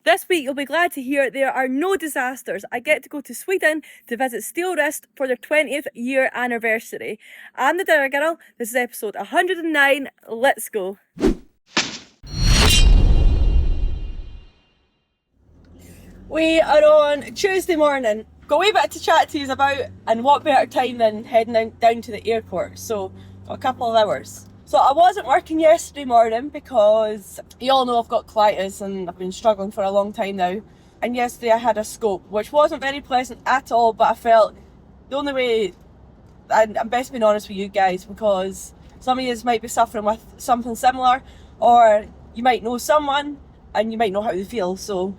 This week you'll be glad to hear there are no disasters. I get to go to Sweden to visit Steelwrist for their 20th year anniversary. I'm the Dinner Girl. This is episode 109. Let's go. We are on Tuesday morning. Got a wee bit to chat to you about, and what better time than heading down to the airport. So, got a couple of hours. So I wasn't working yesterday morning because you all know I've got colitis and I've been struggling for a long time now. And yesterday I had a scope, which wasn't very pleasant at all, but I felt the only way, and I'm best being honest with you guys, because some of you might be suffering with something similar, or you might know someone and you might know how they feel. So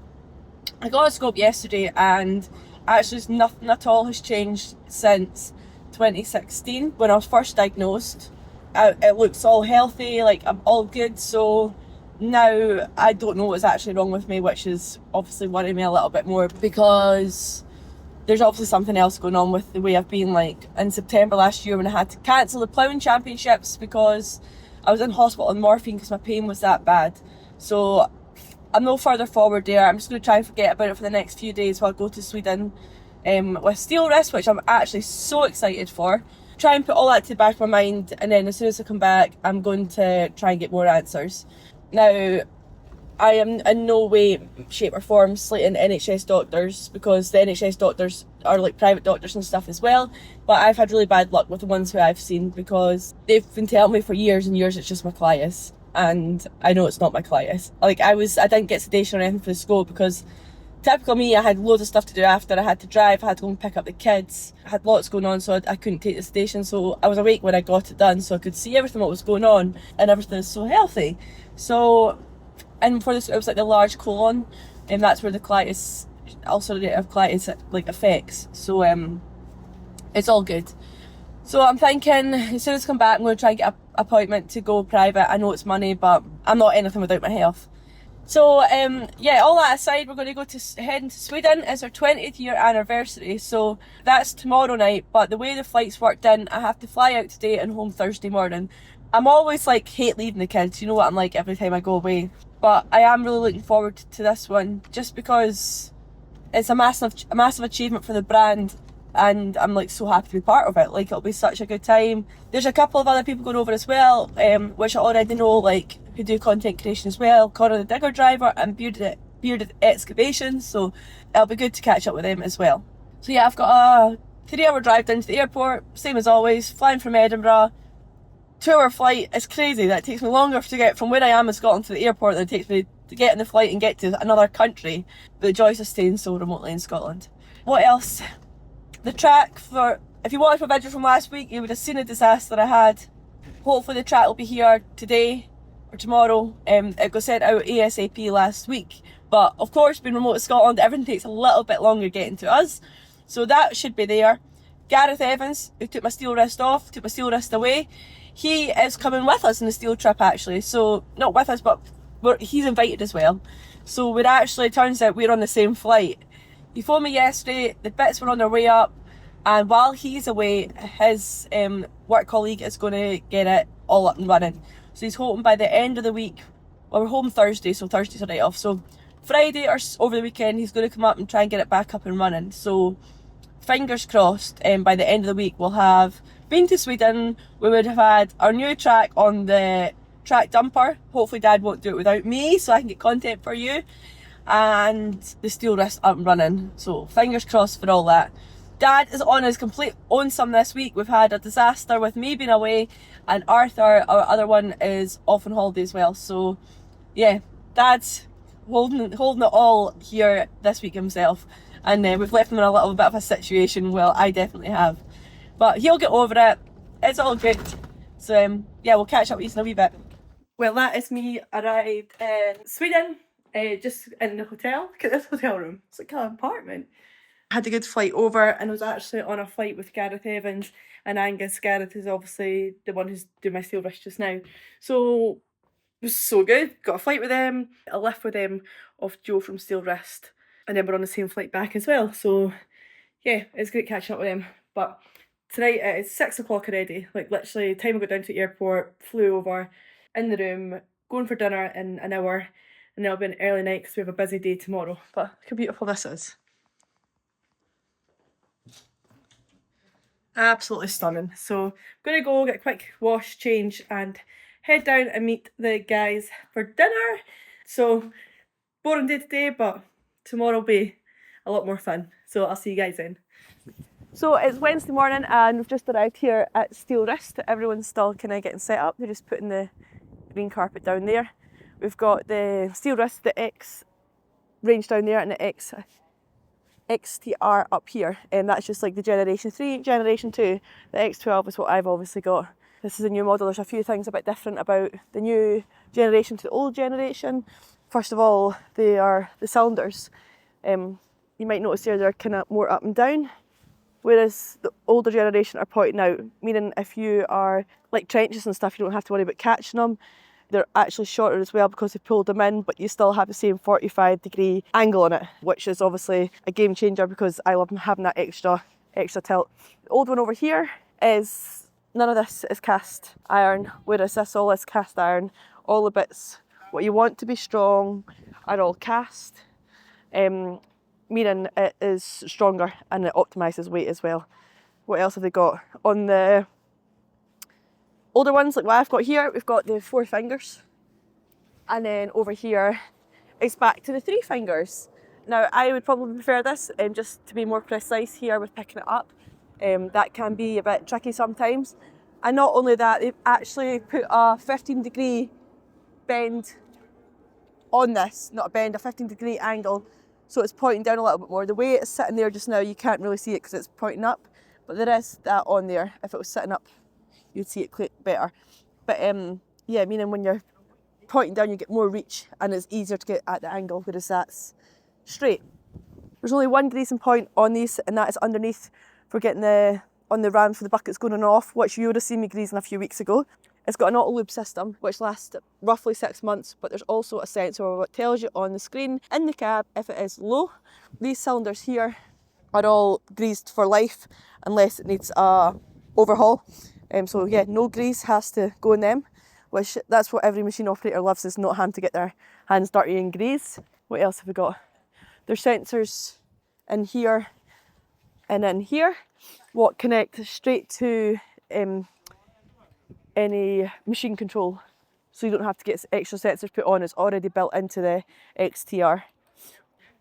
I got a scope yesterday, and actually nothing at all has changed since 2016 when I was first diagnosed. It looks all healthy, like I'm all good, so now I don't know what's actually wrong with me, which is obviously worrying me a little bit more, because there's obviously something else going on with the way I've been. Like in September last year when I had to cancel the ploughing championships because I was in hospital on morphine because my pain was that bad. So I'm no further forward there. I'm just going to try and forget about it for the next few days while I go to Sweden with Steelwrist, which I'm actually so excited for. Try and put all that to the back of my mind, and then as soon as I come back I'm going to try and get more answers. Now, I am in no way, shape or form slating NHS doctors, because the NHS doctors are like private doctors and stuff as well, but I've had really bad luck with the ones who I've seen, because they've been telling me for years and years it's just my colitis, and I know it's not my colitis. Like I didn't get sedation or anything for the scope, because typical me, I had loads of stuff to do after. I had to drive, I had to go and pick up the kids, I had lots going on, so I couldn't take the sedation. So I was awake when I got it done, so I could see everything what was going on, and everything is so healthy. So, and for this, it was like the large colon, and that's where the colitis, ulcerative colitis, like affects. So it's all good. So I'm thinking, as soon as I come back, I'm going to try and get an appointment to go private. I know it's money, but I'm not anything without my health. So yeah, all that aside, we're going to heading to Sweden. It's our 20th year anniversary, so that's tomorrow night. But the way the flight's worked in, I have to fly out today and home Thursday morning. I'm always like, hate leaving the kids, you know what I'm like every time I go away. But I am really looking forward to this one, just because it's a massive achievement for the brand, and I'm like so happy to be part of it. Like, it'll be such a good time. There's a couple of other people going over as well, which I already know, like, who do content creation as well, Connor the Digger Driver and Bearded Excavations, so it'll be good to catch up with them as well. So yeah, I've got a 3-hour drive down to the airport, same as always, flying from Edinburgh. 2-hour flight. It's crazy that it takes me longer to get from where I am in Scotland to the airport than it takes me to get in the flight and get to another country. But the joys of staying so remotely in Scotland. What else? The track, if you watched my video from last week, you would have seen a disaster I had. Hopefully the track will be here today or tomorrow. It got sent out ASAP last week, but of course, being remote in Scotland, everything takes a little bit longer getting to us, so that should be there. Gareth Evans, who took my steel wrist away, he is coming with us in the steel trip actually. So not with us, but he's invited as well. So we're actually, turns out we're on the same flight. He phoned me yesterday, the bits were on their way up, and while he's away, his work colleague is going to get it all up and running. So he's hoping by the end of the week, well, we're home Thursday, so Thursday's a night off, so Friday or over the weekend he's going to come up and try and get it back up and running. So fingers crossed, by the end of the week we'll have been to Sweden, we would have had our new track on the track dumper. Hopefully Dad won't do it without me, so I can get content for you, and the steel wrist up and running. So fingers crossed for all that. Dad is on his complete own this week. We've had a disaster with me being away, and Arthur, our other one, is off on holiday as well. So yeah, Dad's holding it all here this week himself, and we've left him in a little bit of a situation. Well, I definitely have, but he'll get over it. It's all good. So yeah, we'll catch up with you in a wee bit. Well, that is me arrived in Sweden, just in the hotel. Look at this hotel room. It's like an apartment. I had a good flight over, and I was actually on a flight with Gareth Evans and Angus. Gareth is obviously the one who's doing my steel wrist just now. So it was so good. Got a flight with them, a lift with them off Joe from Steel Wrist, and then we're on the same flight back as well. So yeah, it's great catching up with them. But tonight it is 6 o'clock already. Like literally, the time I got down to the airport, flew over, in the room, going for dinner in an hour, and it'll be an early night because we have a busy day tomorrow. But look how beautiful this is. Absolutely stunning. So I'm going to go get a quick wash, change, and head down and meet the guys for dinner. So boring day today, but tomorrow will be a lot more fun. So I'll see you guys then. So it's Wednesday morning and we've just arrived here at Steelwrist. Everyone's still kind of getting set up. They're just putting the green carpet down there. We've got the Steelwrist, the X range down there, and the XTR up here, and that's just like the Generation 3, Generation 2. The X12 is what I've obviously got. This is a new model. There's a few things a bit different about the new generation to the old generation. First of all, they are the cylinders. You might notice here they're kind of more up and down, whereas the older generation are pointing out, meaning if you are like trenches and stuff, you don't have to worry about catching them. They're actually shorter as well because they pulled them in, but you still have the same 45-degree angle on it, which is obviously a game changer because I love having that extra tilt. The old one over here is, none of this is cast iron, whereas this all is cast iron. All the bits, what you want to be strong, are all cast, meaning it is stronger and it optimises weight as well. What else have they got? On the older ones, like what I've got here, we've got the 4 fingers. And then over here, it's back to the 3 fingers. Now, I would probably prefer this, just to be more precise here with picking it up. That can be a bit tricky sometimes. And not only that, they've actually put a 15-degree bend on this. Not a bend, a 15-degree angle. So it's pointing down a little bit more. The way it's sitting there just now, you can't really see it because it's pointing up. But there is that on there. If it was sitting up, you'd see it better. But yeah, meaning when you're pointing down, you get more reach and it's easier to get at the angle, whereas that's straight. There's only one greasing point on these, and that is underneath for getting on the ram for the buckets going on and off, which you would have seen me greasing a few weeks ago. It's got an auto lube system, which lasts roughly 6 months, but there's also a sensor that tells you on the screen in the cab if it is low. These cylinders here are all greased for life unless it needs a overhaul. So yeah, no grease has to go in them, which that's what every machine operator loves, is not having to get their hands dirty in grease. What else have we got? There's sensors in here and in here, what connect straight to any machine control. So you don't have to get extra sensors put on, it's already built into the XTR.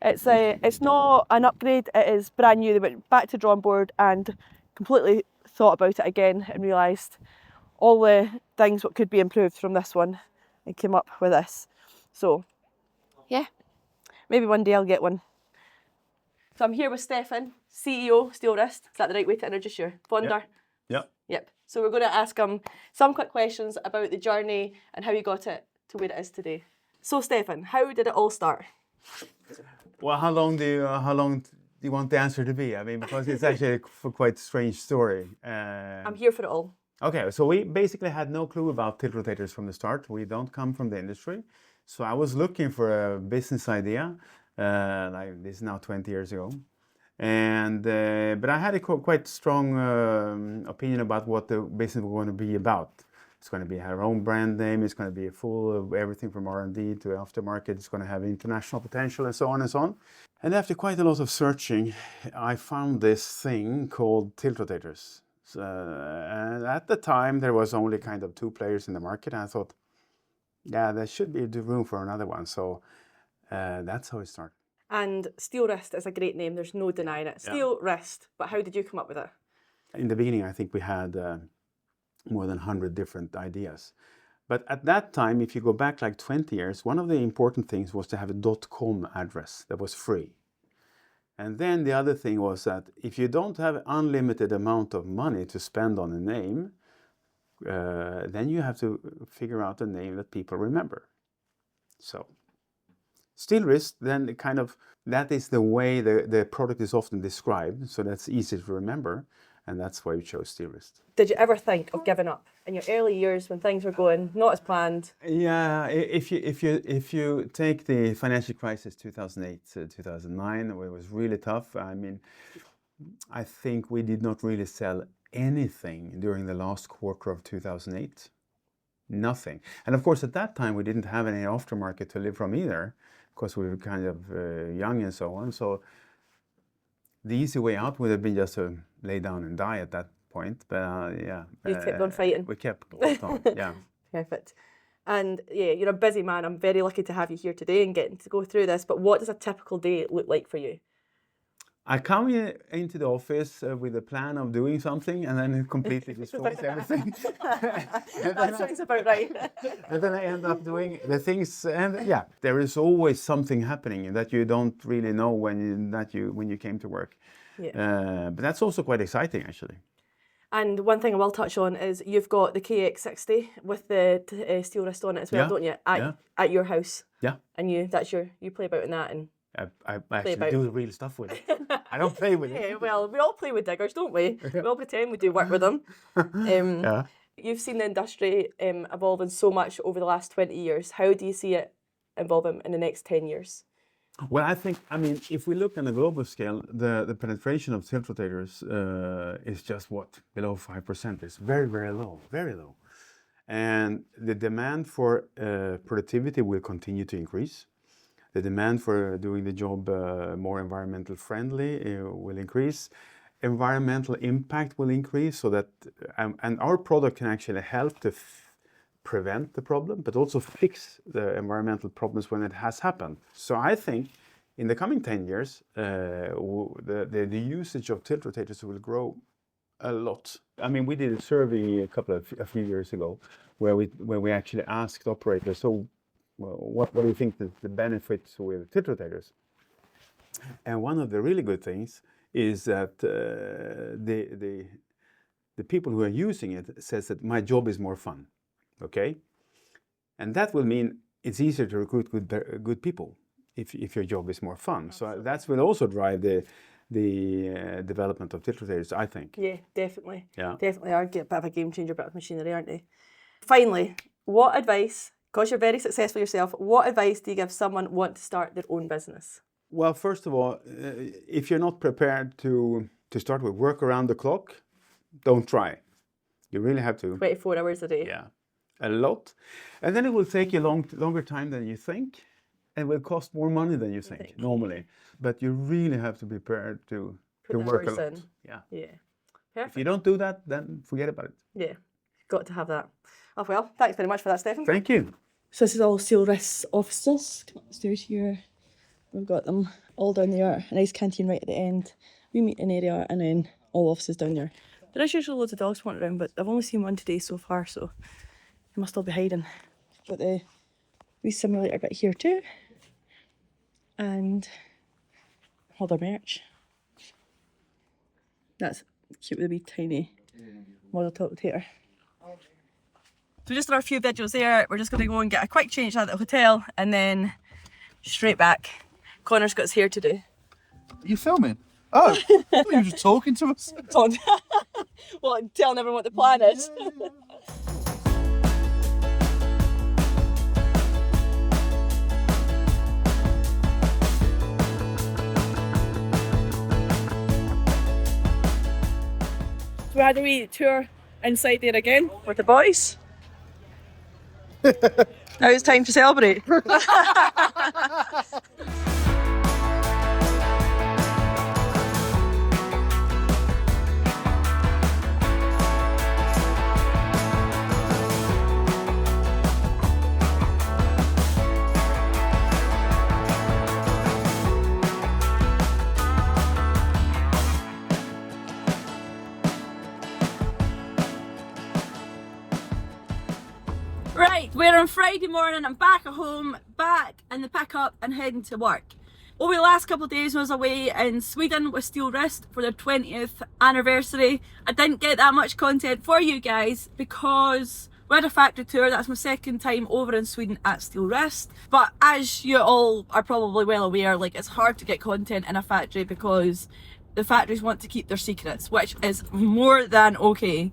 It's not an upgrade, it is brand new. They went back to drawing board and completely thought about it again and realised all the things what could be improved from this one and came up with this. So yeah, maybe one day I'll get one. So I'm here with Stefan, CEO Steelwrist. Is that the right way to introduce you? Founder? Yep. So we're going to ask him some quick questions about the journey and how he got it to where it is today. So Stefan, how did it all start? Well, how long do you want the answer to be? I mean, because it's actually a quite strange story. I'm here for it all. Okay, so we basically had no clue about tilt rotators from the start. We don't come from the industry. So I was looking for a business idea, like this is now 20 years ago. And but I had a quite strong opinion about what the business was going to be about. It's going to be our own brand name. It's going to be full of everything from R&D to aftermarket. It's going to have international potential and so on and so on. And after quite a lot of searching, I found this thing called tilt rotators. And at the time, there was only kind of 2 players in the market. And I thought, yeah, there should be room for another one. So that's how it started. And Steelwrist is a great name. There's no denying it. Steelwrist. But how did you come up with it? In the beginning, I think we had more than 100 different ideas. But at that time, if you go back like 20 years, one of the important things was to have a .com address that was free. And then the other thing was that if you don't have unlimited amount of money to spend on a name, then you have to figure out a name that people remember. So Steelwrist, then kind of, that is the way the product is often described, so that's easy to remember, and that's why we chose Steelwrist. Did you ever think of giving up in your early years when things were going not as planned? Yeah, if you take the financial crisis 2008 to 2009, where it was really tough. I mean, I think we did not really sell anything during the last quarter of 2008. nothing. And of course, at that time, we didn't have any aftermarket to live from either, because we were kind of young and so on. So the easy way out would have been just to lay down and die at that point. But yeah. You kept on fighting. We kept on, yeah. Perfect. And yeah, you're a busy man. I'm very lucky to have you here today and getting to go through this. But what does a typical day look like for you? I come into the office with a plan of doing something, and then it completely destroys everything. That sounds about right. And then I end up doing the things, and yeah, there is always something happening that you don't really know when you came to work. Yeah. But that's also quite exciting, actually. And one thing I will touch on is you've got the KX60 with the Steelwrist on it as well, don't you? At your house. Yeah. And you play about in that and. I actually do real stuff with it. I don't play with it. Yeah, well, we all play with diggers, don't we? We all pretend we do work with them. Yeah. You've seen the industry evolving so much over the last 20 years. How do you see it evolving in the next 10 years? Well, I mean, if we look on a global scale, the penetration of tilt rotators is just below 5%. It's very, very low, very low. And the demand for productivity will continue to increase. The demand for doing the job more environmental friendly will increase. Environmental impact will increase, so that and our product can actually help to prevent the problem, but also fix the environmental problems when it has happened. So I think in the coming 10 years, the usage of tilt rotators will grow a lot. I mean, we did a survey a few years ago where we actually asked operators, so. Well, what do you think the benefits with tilt rotators? And one of the really good things is that the people who are using it says that my job is more fun, okay? And that will mean it's easier to recruit good people if your job is more fun. Absolutely. So that will also drive the development of tilt rotators, I think. Yeah, definitely. Yeah, definitely are a bit of a game changer, bit of machinery, aren't they? Finally, what advice? Because you're very successful yourself, what advice do you give someone who wants to start their own business? Well, first of all, if you're not prepared to start with work around the clock, don't try. You really have to. 24 hours a day. Yeah, a lot. And then it will take you longer time than you think, and will cost more money than you think normally. But you really have to be prepared to work a lot. Yeah. Yeah. Perfect. If you don't do that, then forget about it. Yeah, got to have that. Oh, well, thanks very much for that, Stefan. Thank you. So this is all Steelwrist offices. Come upstairs here. We've got them all down there. A nice canteen right at the end. We meeting area and then all offices down there. There is usually loads of dogs wandering around, but I've only seen one today so far, so they must all be hiding. Got the wee simulator bit here too. And all their merch. That's cute with a wee tiny model tilt rotator. So just done our few videos there. We're just going to go and get a quick change at the hotel and then straight back. Connor's got his hair to do. Are you filming? Oh, I thought you were just talking to us. Well, I'm telling everyone what the plan is. So we had a wee tour inside there again with the boys. Now it's time to celebrate. Right, we're on Friday morning, I'm back at home, back in the pickup and heading to work. Over the last couple of days I was away in Sweden with Steelwrist for their 20th anniversary. I didn't get that much content for you guys because we had a factory tour. That's my second time over in Sweden at Steelwrist. But as you all are probably well aware, like, it's hard to get content in a factory because the factories want to keep their secrets, which is more than okay.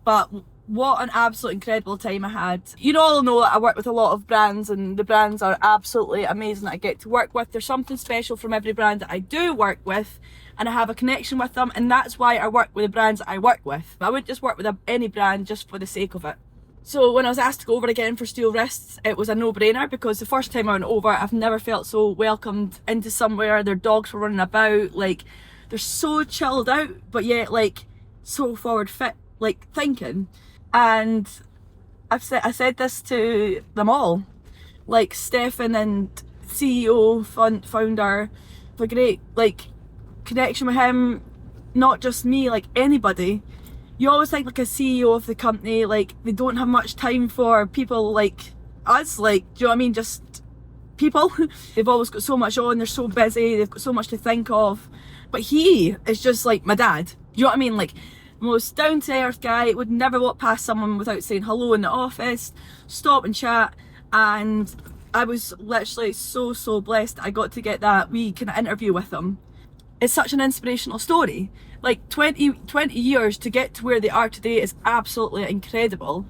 But what an absolute incredible time I had. You all know I work with a lot of brands and the brands are absolutely amazing that I get to work with. There's something special from every brand that I do work with and I have a connection with them, and that's why I work with the brands that I work with. I wouldn't just work with any brand just for the sake of it. So when I was asked to go over again for Steelwrists, it was a no-brainer, because the first time I went over, I've never felt so welcomed into somewhere. Their dogs were running about, like, they're so chilled out, but yet, like, so forward fit, like, thinking. And I said this to them all, like, Stefan and CEO founder, a great, like, connection with him, not just me, like, anybody. You always think, like, a CEO of the company, like, they don't have much time for people like us, like, do you know what I mean, just people. They've always got so much on, they're so busy, they've got so much to think of. But he is just like my dad, do you know what I mean, like, most down-to-earth guy, would never walk past someone without saying hello in the office, stop and chat. And I was literally so blessed I got to get that wee kind of interview with him. It's such an inspirational story. Like, 20 years to get to where they are today is absolutely incredible.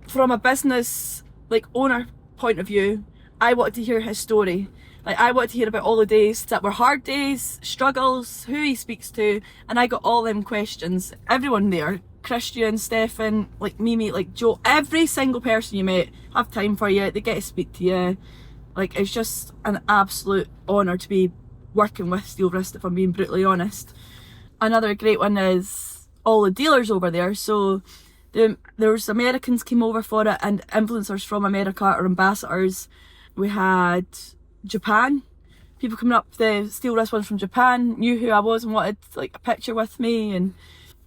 From a business, like, owner point of view, I wanted to hear his story. Like, I wanted to hear about all the days that were hard days, struggles, who he speaks to, and I got all them questions. Everyone there, Christian, Stefan, like Mimi, like Joe, every single person you met have time for you, they get to speak to you. Like, it's just an absolute honour to be working with Steelwrist, if I'm being brutally honest. Another great one is all the dealers over there. So there's Americans came over for it, and influencers from America, or ambassadors. We had Japan, people coming up, the Steelwrist ones from Japan knew who I was and wanted, like, a picture with me, and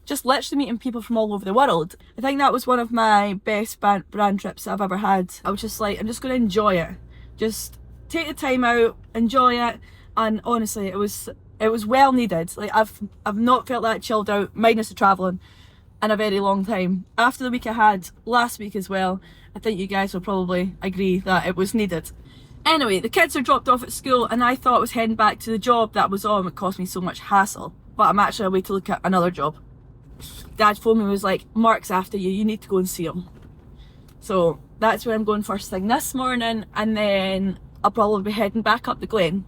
just literally meeting people from all over the world. I think that was one of my best brand trips that I've ever had. I was just like, I'm just going to enjoy it. Just take the time out, enjoy it. And honestly, it was well needed. Like, I've not felt that chilled out, minus the travelling, in a very long time. After the week I had last week as well, I think you guys will probably agree that it was needed. Anyway, the kids are dropped off at school, and I thought I was heading back to the job that was on. It caused me so much hassle, but I'm actually away to look at another job. Dad phoned me and was like, Mark's after you, you need to go and see him. So that's where I'm going first thing this morning, and then I'll probably be heading back up the Glen.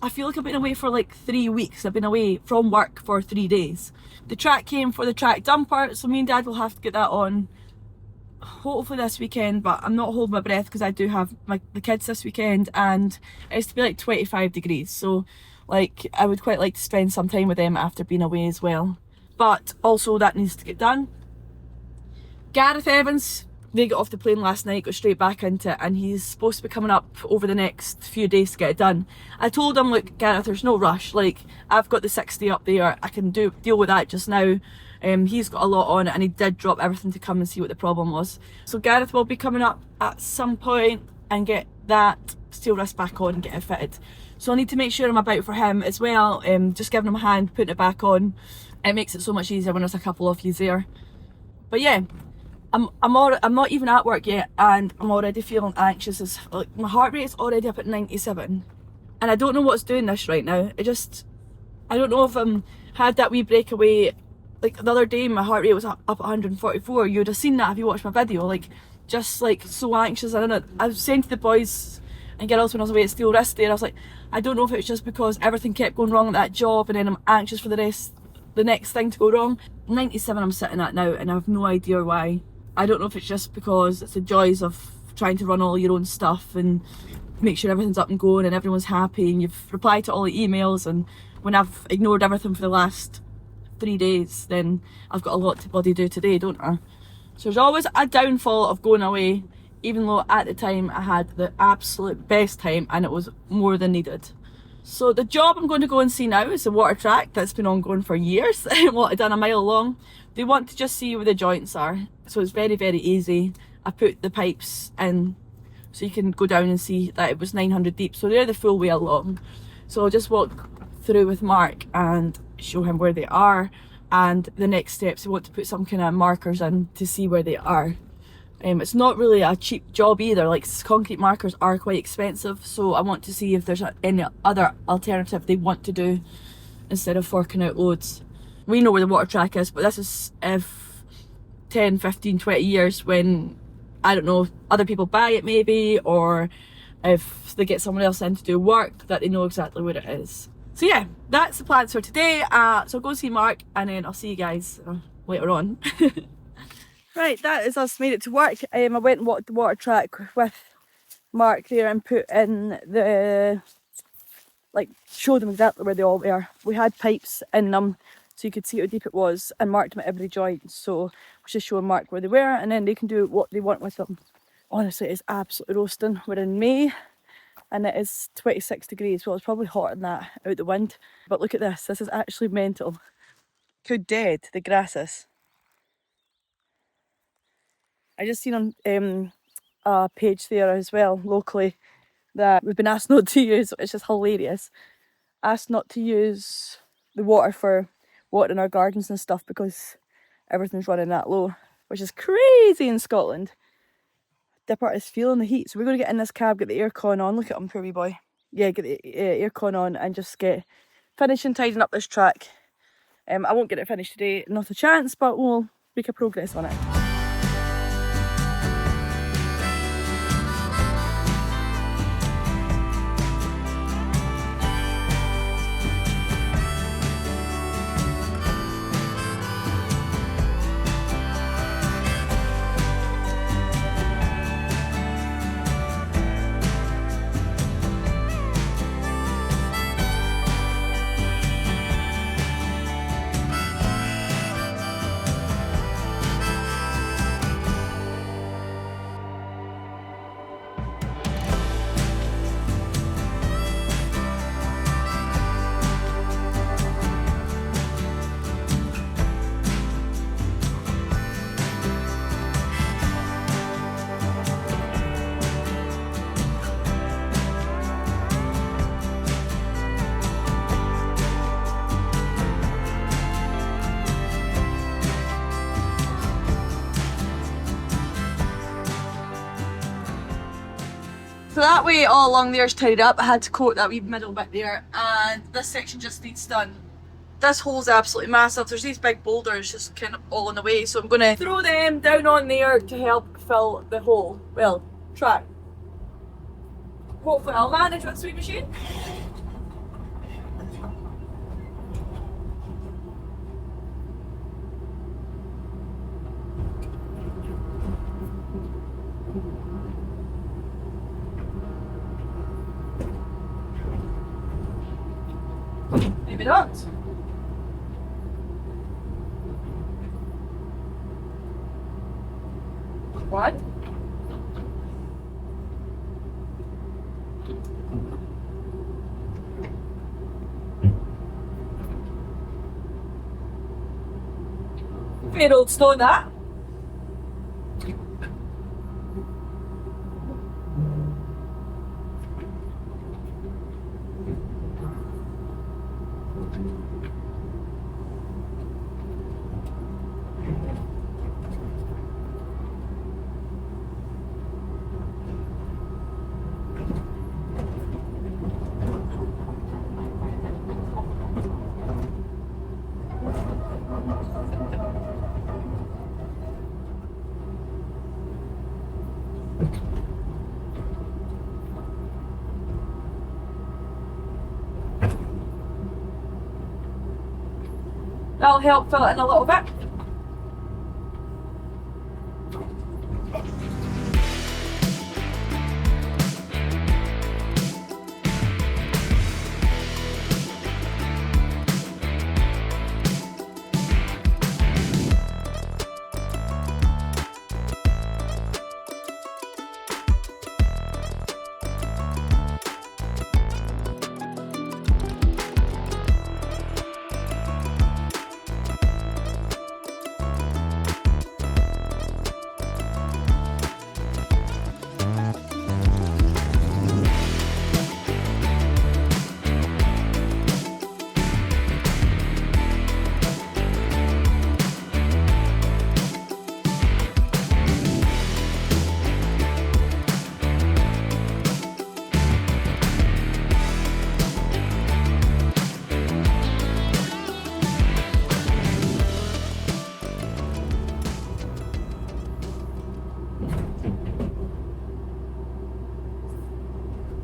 I feel like I've been away for like 3 weeks. I've been away from work for 3 days. The track came for the track dumper, so me and Dad will have to get that on hopefully this weekend, but I'm not holding my breath because I do have the kids this weekend, and it's to be like 25 degrees, so like I would quite like to spend some time with them after being away as well. But also that needs to get done. Gareth Evans, they got off the plane last night, got straight back into it, and he's supposed to be coming up over the next few days to get it done. I told him, look Gareth, there's no rush, like I've got the 60 up there, I can deal with that just now. He's got a lot on it, and he did drop everything to come and see what the problem was. So Gareth will be coming up at some point and get that Steelwrist back on and get it fitted. So I need to make sure I'm about for him as well, just giving him a hand, putting it back on. It makes it so much easier when there's a couple of you there. But yeah, I'm not even at work yet, and I'm already feeling anxious. As like, my heart rate is already up at 97, and I don't know what's doing this right now. I don't know if had that wee breakaway. Like the other day, my heart rate was up at 144. You would have seen that if you watched my video. Like, just like so anxious. I don't know. I was saying to the boys and girls when I was away at Steelwrist there, I was like, I don't know if it was just because everything kept going wrong at that job, and then I'm anxious for the next thing to go wrong. 97 I'm sitting at now, and I have no idea why. I don't know if it's just because it's the joys of trying to run all your own stuff and make sure everything's up and going and everyone's happy, and you've replied to all the emails, and when I've ignored everything for the last 3 days, then I've got a lot to bloody do today, don't I? So there's always a downfall of going away, even though at the time I had the absolute best time and it was more than needed. So the job I'm going to go and see now is the water track that's been ongoing for years. What I've done a mile long. They want to just see where the joints are, so it's very easy. I put the pipes in so you can go down and see that it was 900 deep, so they're the full way along. So I'll just walk through with Mark and show him where they are, and the next steps I want to put some kind of markers in to see where they are. It's not really a cheap job either, like concrete markers are quite expensive, so I want to see if there's any other alternative they want to do instead of forking out loads. We know where the water track is, but this is if 10, 15, 20 years when, I don't know, other people buy it maybe, or if they get someone else in to do work, that they know exactly where it is. So yeah, that's the plans for today. So I'll go see Mark, and then I'll see you guys later on. Right, that is us made it to work. I went and walked the water track with Mark there and put in the, like, showed them exactly where they all were. We had pipes in them so you could see how deep it was and marked them at every joint. So we just showing Mark where they were and then they can do what they want with them. Honestly, it's absolutely roasting. We're in May and it is 26 degrees. Well, it's probably hotter than that out the wind. But look at this. This is actually mental. Look how dead the grass is. I just seen on a page there as well, locally, that we've been asked not to use, which is hilarious. Asked not to use the water for watering our gardens and stuff because everything's running that low, which is crazy in Scotland. Dipper is feeling the heat, so we're going to get in this cab, get the aircon on. Look at him, poor wee boy. Yeah, get the aircon on and just get finishing tidying up this track. I won't get it finished today, not a chance, but we'll make a progress on it. So that way all along there's tidied up. I had to coat that wee middle bit there and this section just needs done. This hole's absolutely massive. There's these big boulders just kind of all in the way, so I'm going to throw them down on there to help fill the hole. Well, try. Hopefully I'll manage with the sweep machine. Maybe not. What? Fair old stone that. That'll help fill it in a little bit.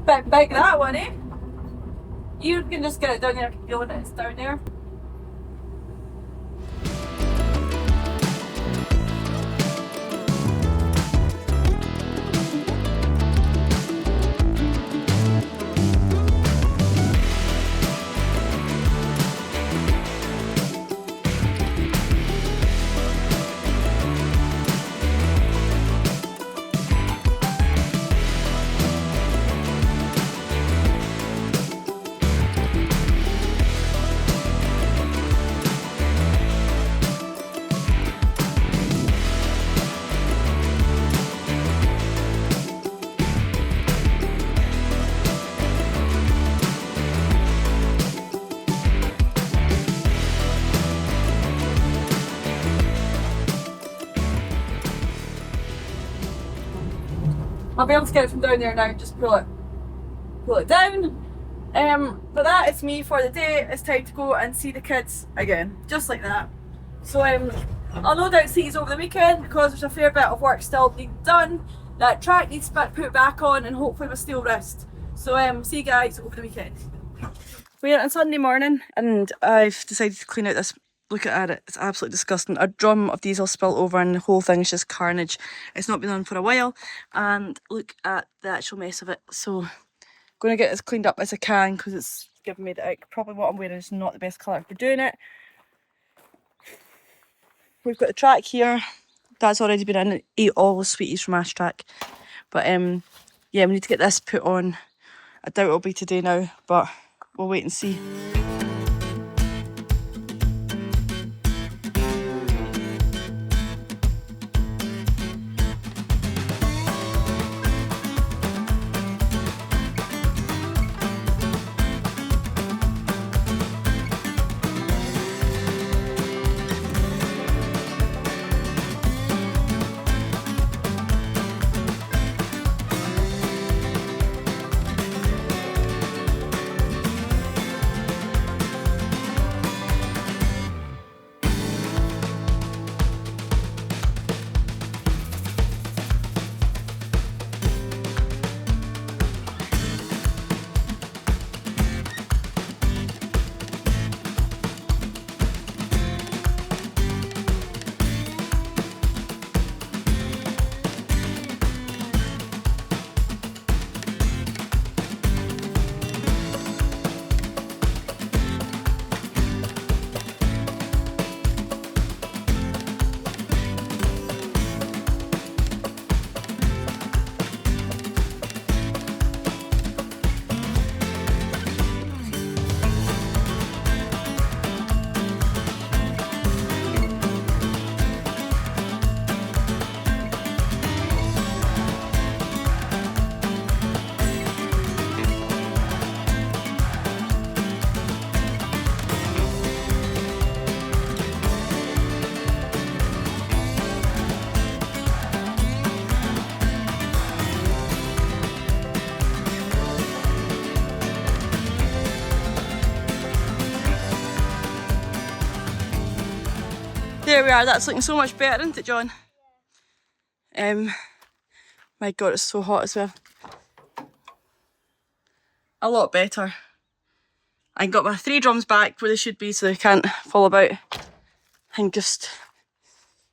Bit big that one, eh? You can just get it down there, I can feel it, it's down there. I'll be able to get it from down there now, just pull it down. But that is me for the day. It's time to go and see the kids again, just like that. So I'll no doubt see you over the weekend because there's a fair bit of work still being done. That track needs to be put back on and hopefully with Steelwrist. So see you guys over the weekend. We're on Sunday morning and I've decided to clean out this. Look at it, it's absolutely disgusting. A drum of diesel spilt over and the whole thing is just carnage. It's not been on for a while and look at the actual mess of it. So I'm going to get as cleaned up as I can because it's giving me the ick. Probably what I'm wearing is not the best colour for doing it. We've got the track here. Dad's already been in and ate all the sweeties from Ash Track. But yeah, we need to get this put on. I doubt it'll be today now, but we'll wait and see. There we are, that's looking so much better, isn't it, John? My God, it's so hot as well. A lot better. I got my 3 drums back where they should be so they can't fall about. And just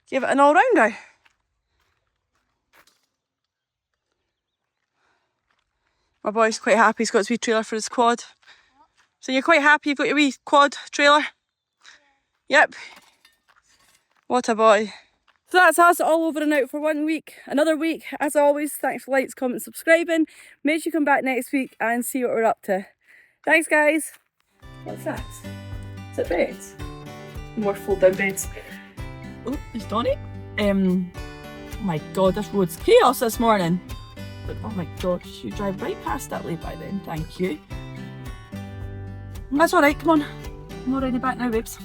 give it an all round now. My boy's quite happy he's got his wee trailer for his quad. So you're quite happy you've got your wee quad trailer? Yep. What a boy. So that's us all over and out for 1 week. Another week. As always, thanks for likes, comments, subscribing. Make sure you come back next week and see what we're up to. Thanks, guys. What's that? Is it beds? More fold down beds. Oh, there's Donnie. Oh my God, this road's chaos this morning. But oh my God, you drive right past that late by then. Thank you. That's alright, come on. I'm already back now, babes.